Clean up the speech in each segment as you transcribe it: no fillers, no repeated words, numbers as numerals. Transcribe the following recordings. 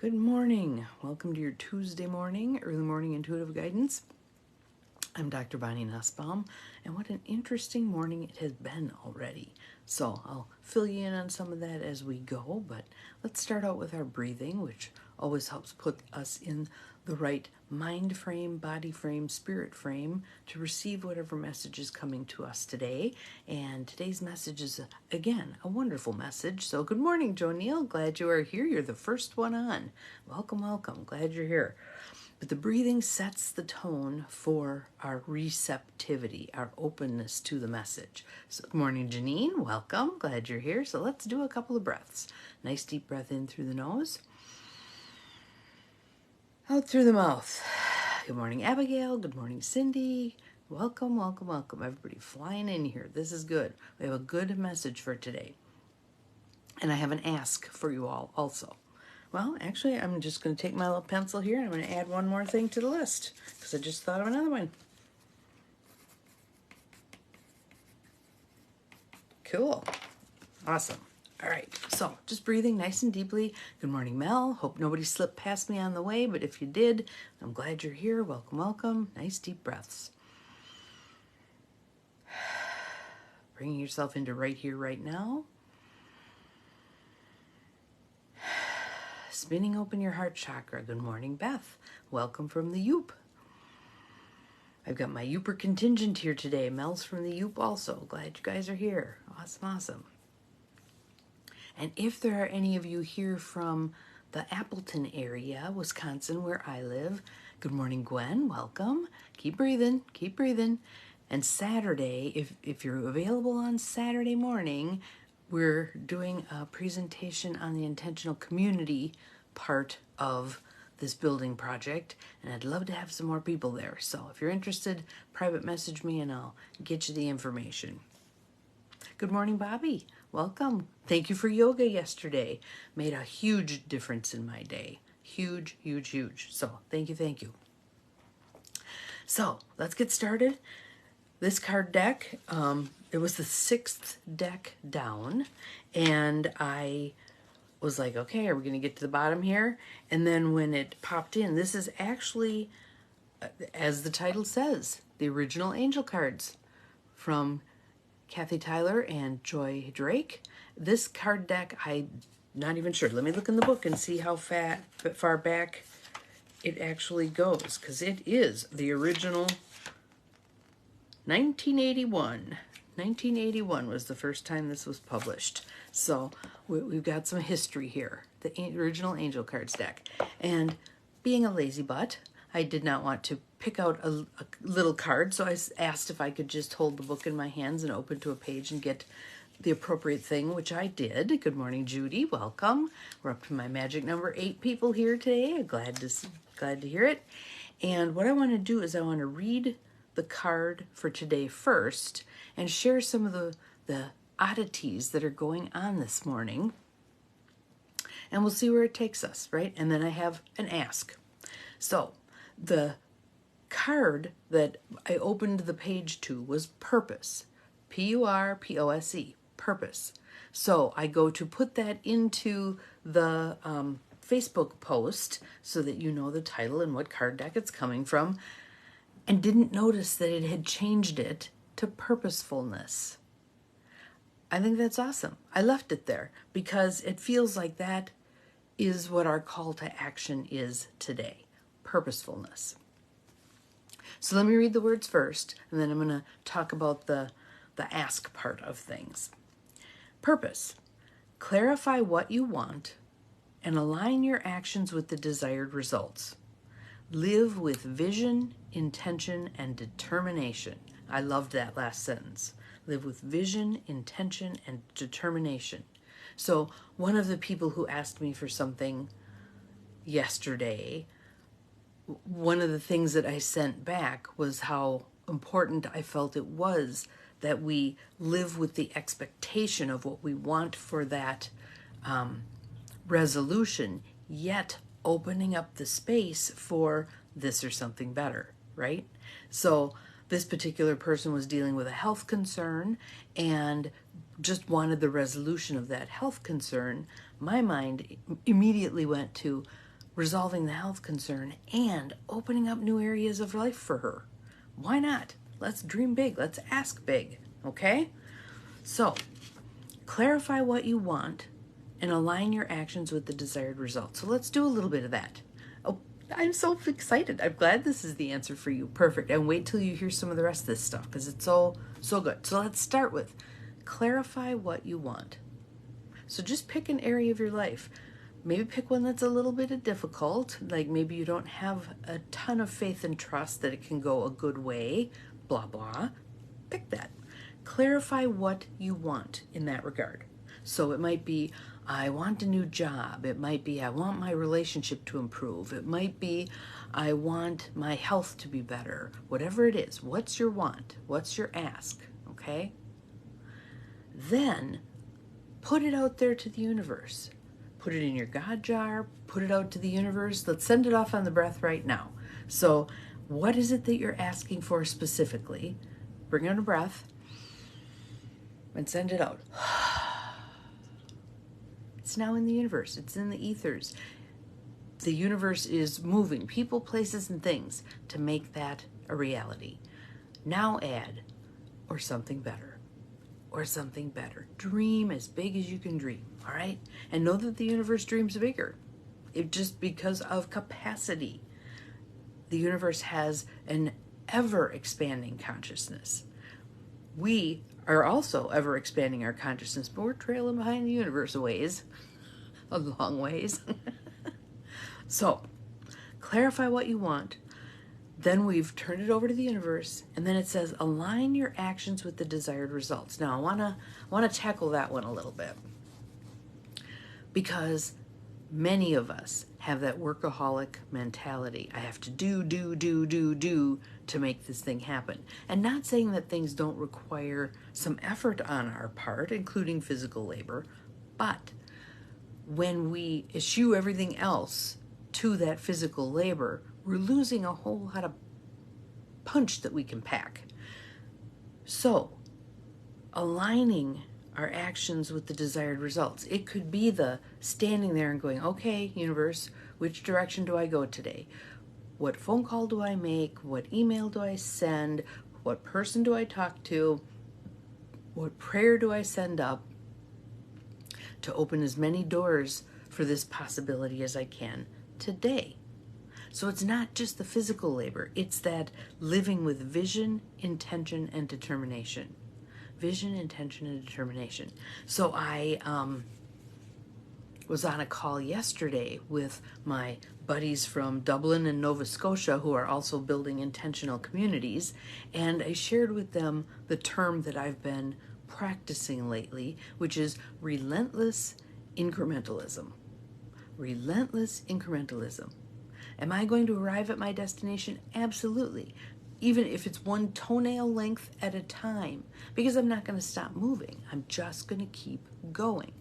Good morning. Welcome to your Tuesday morning, early morning intuitive guidance. I'm Dr. Bonnie Nussbaum, and what an interesting morning it has been already. So I'll fill you in on some of that as we go, but let's start out with our breathing, which always helps put us in the right mind frame, body frame, spirit frame to receive whatever message is coming to us today. And today's message is, again, a wonderful message. So good morning, Joe Neal. Glad you are here. You're the first one on. Welcome, welcome. Glad you're here. But the breathing sets the tone for our receptivity, our openness to the message. So good morning, Janine. Welcome. Glad you're here. So let's do a couple of breaths. Nice deep breath in through the nose. Out through the mouth. Good morning, Abigail. Good morning, Cindy. Welcome, welcome, welcome. Everybody flying in here. This is good. We have a good message for today. And I have an ask for you all also. Well, actually, I'm just going to take my little pencil here and I'm going to add one more thing to the list because I just thought of another one. Cool. Awesome. All right, so just breathing nice and deeply. Good morning, Mel. Hope nobody slipped past me on the way, but if you did, I'm glad you're here. Welcome, welcome. Nice deep breaths. Bringing yourself into right here, right now. Spinning open your heart chakra. Good morning, Beth. Welcome from the Yoop. I've got my Yooper contingent here today. Mel's from the Yoop also. Glad you guys are here. Awesome, awesome. And if there are any of you here from the Appleton area, Wisconsin, where I live, good morning, Gwen. Welcome. Keep breathing. Keep breathing. And Saturday, if you're available on Saturday morning, we're doing a presentation on the intentional community part of this building project, and I'd love to have some more people there. So if you're interested, private message me and I'll get you the information. Good morning, Bobby. Welcome. Thank you for yoga yesterday. Made a huge difference in my day. Huge, huge, huge. So thank you, thank you. So let's get started. This card deck, it was the 6th deck down, and I was like, okay, are we going to get to the bottom here? And then when it popped in, this is actually, as the title says, the original angel cards from Kathy Tyler and Joy Drake. This card deck, I'm not even sure. Let me look in the book and see how far back it actually goes, because it is the original 1981. 1981 was the first time this was published. So we've got some history here. The original Angel Cards deck. And being a lazy butt, I did not want to pick out a little card, so I asked if I could just hold the book in my hands and open to a page and get the appropriate thing, which I did. Good morning, Judy. Welcome. We're up to my magic number 8 people here today. I'm glad to hear it. And what I want to do is I want to read the card for today first and share some of the oddities that are going on this morning. And we'll see where it takes us, right? And then I have an ask. So the card that I opened the page to was Purpose. Purpose. Purpose. So I go to put that into the Facebook post so that you know the title and what card deck it's coming from, and didn't notice that it had changed it to Purposefulness. I think that's awesome. I left it there because it feels like that is what our call to action is today. Purposefulness. So let me read the words first, and then I'm going to talk about the ask part of things. Purpose. Clarify what you want and align your actions with the desired results. Live with vision, intention, and determination. I loved that last sentence. Live with vision, intention, and determination. So one of the people who asked me for something yesterday, one of the things that I sent back was how important I felt it was that we live with the expectation of what we want for that resolution, yet opening up the space for this or something better, right? So this particular person was dealing with a health concern and just wanted the resolution of that health concern. My mind immediately went to resolving the health concern, and opening up new areas of life for her. Why not? Let's dream big. Let's ask big. Okay? So, clarify what you want and align your actions with the desired result. So let's do a little bit of that. Oh, I'm so excited. I'm glad this is the answer for you. Perfect. And wait till you hear some of the rest of this stuff because it's so good. So let's start with clarify what you want. So just pick an area of your life. Maybe pick one that's a little bit difficult, like maybe you don't have a ton of faith and trust that it can go a good way, blah, blah. Pick that. Clarify what you want in that regard. So it might be, I want a new job. It might be, I want my relationship to improve. It might be, I want my health to be better. Whatever it is, what's your want? What's your ask? Okay? Then put it out there to the universe. Put it in your God jar, put it out to the universe. Let's send it off on the breath right now. So what is it that you're asking for specifically? Bring on a breath and send it out. It's now in the universe. It's in the ethers. The universe is moving people, places, and things to make that a reality. Now add, or something better. Or something better. Dream as big as you can dream, all right? And know that the universe dreams bigger. It just because of capacity. The universe has an ever-expanding consciousness. We are also ever-expanding our consciousness, but we're trailing behind the universe a ways, a long ways. So, clarify what you want. Then we've turned it over to the universe, and then it says, align your actions with the desired results. Now, I want to tackle that one a little bit because many of us have that workaholic mentality. I have to do to make this thing happen. And not saying that things don't require some effort on our part, including physical labor, but when we eschew everything else to that physical labor, we're losing a whole lot of punch that we can pack. So, aligning our actions with the desired results. It could be the standing there and going, okay, universe, which direction do I go today? What phone call do I make? What email do I send? What person do I talk to? What prayer do I send up to open as many doors for this possibility as I can today? So it's not just the physical labor, it's that living with vision, intention, and determination. Vision, intention, and determination. So I was on a call yesterday with my buddies from Dublin and Nova Scotia who are also building intentional communities, and I shared with them the term that I've been practicing lately, which is relentless incrementalism. Relentless incrementalism. Am I going to arrive at my destination? Absolutely. Even if it's one toenail length at a time, because I'm not going to stop moving. I'm just going to keep going.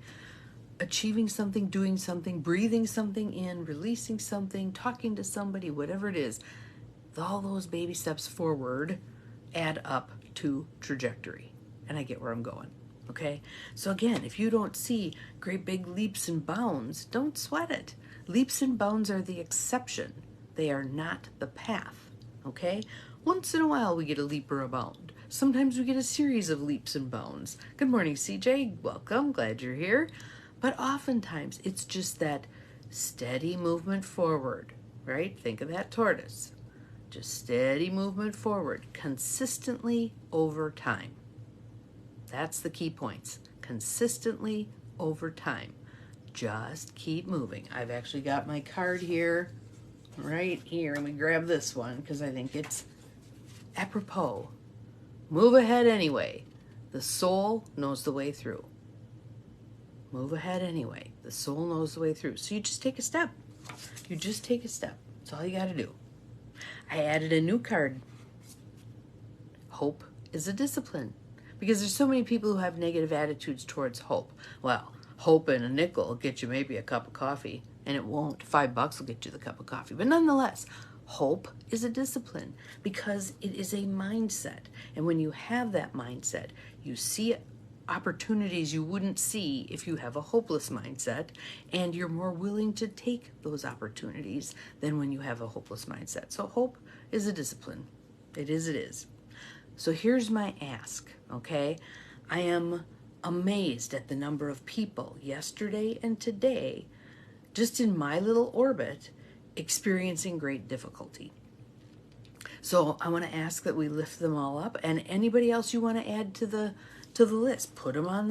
Achieving something, doing something, breathing something in, releasing something, talking to somebody, whatever it is. All those baby steps forward add up to trajectory. And I get where I'm going. Okay? So again, if you don't see great big leaps and bounds, don't sweat it. Leaps and bounds are the exception. They are not the path. Okay? Once in a while we get a leap or a bound. Sometimes we get a series of leaps and bounds. Good morning, CJ. Welcome. Glad you're here. But oftentimes it's just that steady movement forward, right? Think of that tortoise. Just steady movement forward, consistently over time. That's the key points. Consistently over time. Just keep moving. I've actually got my card here, right here. Let me grab this one because I think it's apropos. Move ahead anyway. The soul knows the way through. Move ahead anyway. The soul knows the way through. So you just take a step. You just take a step. That's all you got to do. I added a new card. Hope is a discipline. Because there's so many people who have negative attitudes towards hope. Well, hope and a nickel will get you maybe a cup of coffee, and it won't. $5 will get you the cup of coffee. But nonetheless, hope is a discipline because it is a mindset. And when you have that mindset, you see opportunities you wouldn't see if you have a hopeless mindset, and you're more willing to take those opportunities than when you have a hopeless mindset. So hope is a discipline. It is. So here's my ask, okay? I am amazed at the number of people yesterday and today, just in my little orbit, experiencing great difficulty. So I want to ask that we lift them all up, and anybody else you want to add to the list, put them on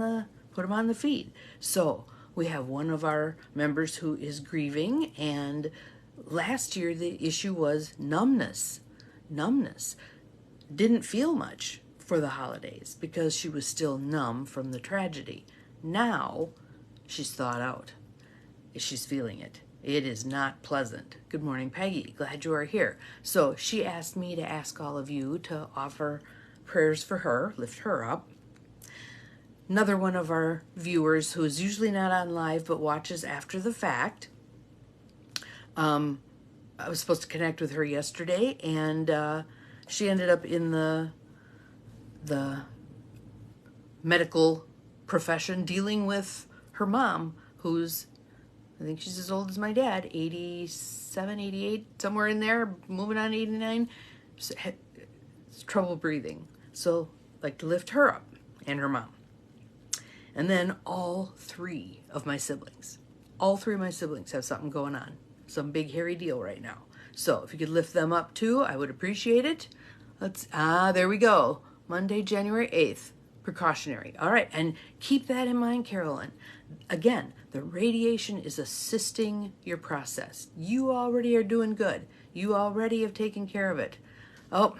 the feed. So we have one of our members who is grieving, and last year the issue was numbness. Didn't feel much for the holidays because she was still numb from the tragedy. Now she's thawed out. She's feeling it. It is not pleasant. Good morning, Peggy. Glad you are here. So she asked me to ask all of you to offer prayers for her, lift her up. Another one of our viewers who is usually not on live but watches after the fact. I was supposed to connect with her yesterday, and she ended up in the medical profession dealing with her mom, who's, I think she's as old as my dad, 87, 88, somewhere in there, moving on 89. Trouble breathing. So I'd like to lift her up and her mom. And then all three of my siblings have something going on. Some big hairy deal right now. So if you could lift them up too, I would appreciate it. There we go. Monday, January 8th. Precautionary. All right. And keep that in mind, Carolyn. Again, the radiation is assisting your process. You already are doing good. You already have taken care of it. Oh,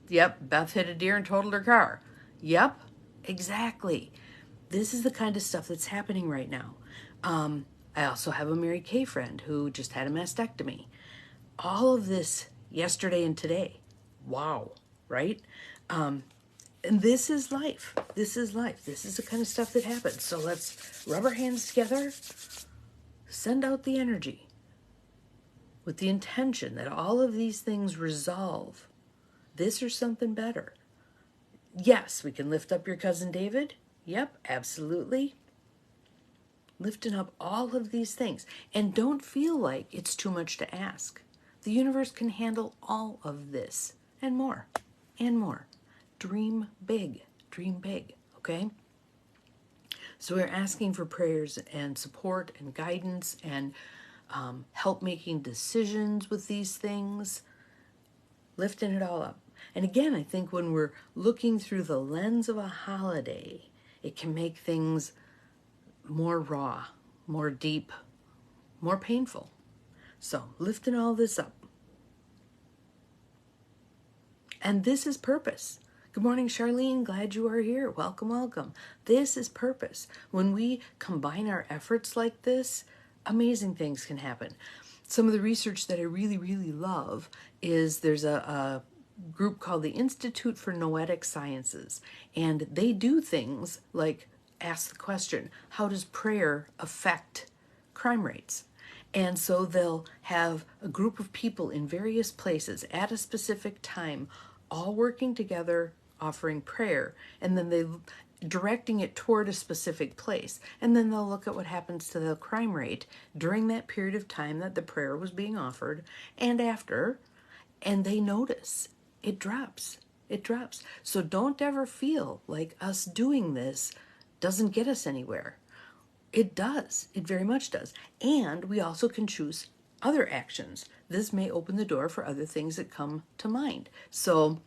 yep. Beth hit a deer and totaled her car. Yep. Exactly. This is the kind of stuff that's happening right now. I also have a Mary Kay friend who just had a mastectomy. All of this yesterday and today. Wow. Right? And this is life. This is life. This is the kind of stuff that happens. So let's rub our hands together, send out the energy with the intention that all of these things resolve this or something better. Yes, we can lift up your cousin David. Yep, absolutely. Lifting up all of these things. And don't feel like it's too much to ask. The universe can handle all of this and more and more. Dream big, okay? So we're asking for prayers and support and guidance and help making decisions with these things, lifting it all up. And again, I think when we're looking through the lens of a holiday, it can make things more raw, more deep, more painful. So lifting all this up. And this is purpose. Good morning, Charlene. Glad you are here. Welcome, welcome. This is purpose. When we combine our efforts like this, amazing things can happen. Some of the research that I really, really love is there's a group called the Institute for Noetic Sciences, and they do things like ask the question, how does prayer affect crime rates? And so they'll have a group of people in various places at a specific time, all working together, offering prayer, and then they directing it toward a specific place. And then they'll look at what happens to the crime rate during that period of time that the prayer was being offered and after, and they notice it drops. It drops. So don't ever feel like us doing this doesn't get us anywhere. It does. It very much does. And we also can choose other actions. This may open the door for other things that come to mind. So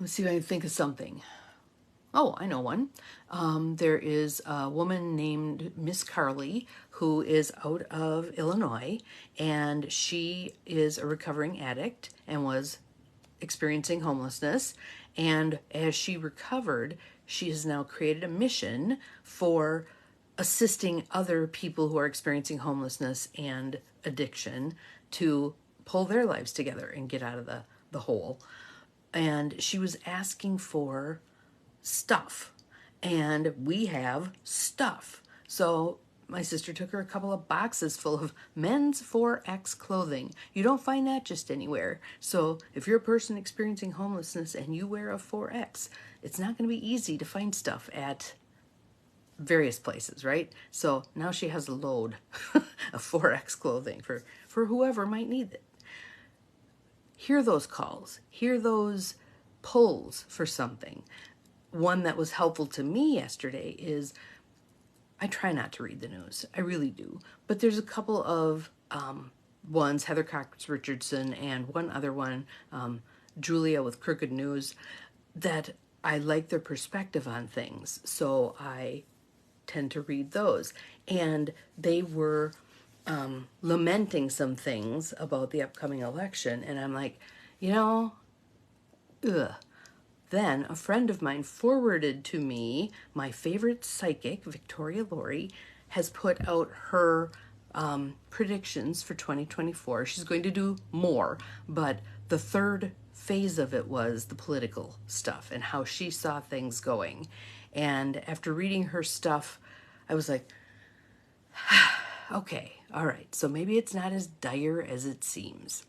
let's see if I can think of something. Oh, I know one. There is a woman named Miss Carly who is out of Illinois, and she is a recovering addict and was experiencing homelessness. And as she recovered, she has now created a mission for assisting other people who are experiencing homelessness and addiction to pull their lives together and get out of the hole. And she was asking for stuff, and we have stuff. So My sister took her a couple of boxes full of men's 4X clothing. You don't find that just anywhere. So if you're a person experiencing homelessness and you wear a 4X, it's not going to be easy to find stuff at various places, right? So now she has a load of 4X clothing for whoever might need it. Hear those calls. Hear those pulls for something. One that was helpful to me yesterday is I try not to read the news. I really do. But there's a couple of ones, Heather Cox Richardson and one other one, Julia with Crooked News, that I like their perspective on things. So I tend to read those. And they were lamenting some things about the upcoming election. And I'm like, ugh. Then a friend of mine forwarded to me my favorite psychic, Victoria Laurie, has put out her predictions for 2024. She's going to do more, but the third phase of it was the political stuff and how she saw things going. And after reading her stuff, I was like, okay, all right, so maybe it's not as dire as it seems.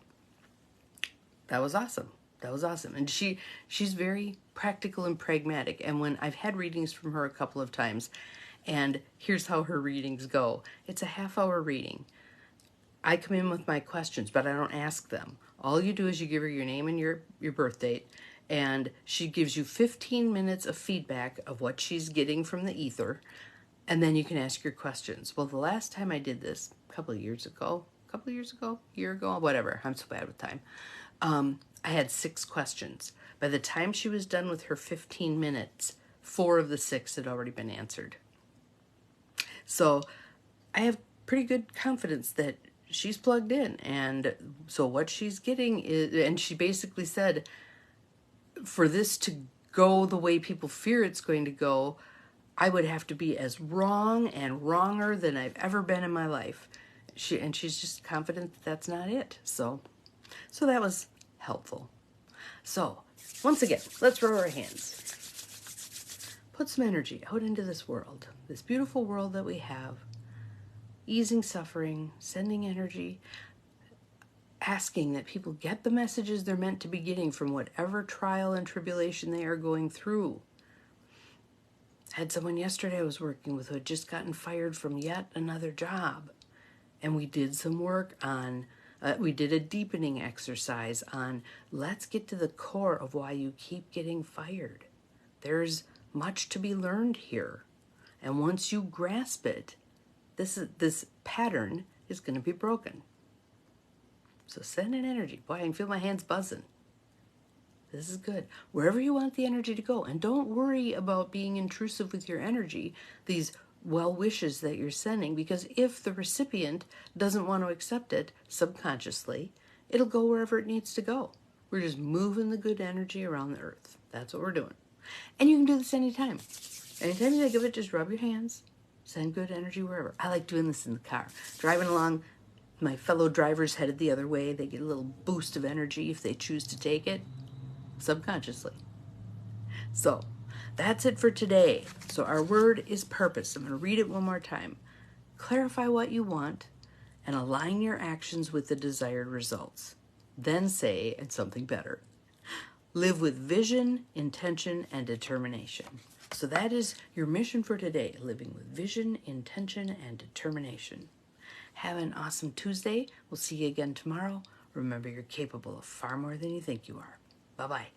That was awesome. That was awesome. And she's very practical and pragmatic. And when I've had readings from her a couple of times, and here's how her readings go. It's a half-hour reading. I come in with my questions, but I don't ask them. All you do is you give her your name and your birth date, and she gives you 15 minutes of feedback of what she's getting from the ether, and then you can ask your questions. Well, the last time I did this, a year ago, whatever. I'm so bad with time. I had 6 questions. By the time she was done with her 15 minutes, 4 of the 6 had already been answered. So I have pretty good confidence that she's plugged in. And so what she's getting is, and she basically said, for this to go the way people fear it's going to go, I would have to be as wrong and wronger than I've ever been in my life. She's just confident that that's not it. So that was helpful. So, once again, let's roll our hands. Put some energy out into this world, this beautiful world that we have, easing suffering, sending energy, asking that people get the messages they're meant to be getting from whatever trial and tribulation they are going through. I had someone yesterday I was working with who had just gotten fired from yet another job, and we did some work on we did a deepening exercise on let's get to the core of why you keep getting fired. There's much to be learned here. And once you grasp it, this pattern is going to be broken. So send in energy. Boy, I can feel my hands buzzing. This is good. Wherever you want the energy to go. And don't worry about being intrusive with your energy, these well wishes that you're sending, because if the recipient doesn't want to accept it subconsciously, it'll go wherever it needs to go. We're just moving the good energy around the earth. That's what we're doing. And you can do this anytime. Anytime you think of it, just rub your hands, send good energy wherever. I like doing this in the car. Driving along, my fellow drivers headed the other way. They get a little boost of energy if they choose to take it subconsciously. So that's it for today. So our word is purpose. I'm going to read it one more time. Clarify what you want and align your actions with the desired results. Then say, and something better, live with vision, intention, and determination. So that is your mission for today, living with vision, intention, and determination. Have an awesome Tuesday. We'll see you again tomorrow. Remember, you're capable of far more than you think you are. Bye-bye.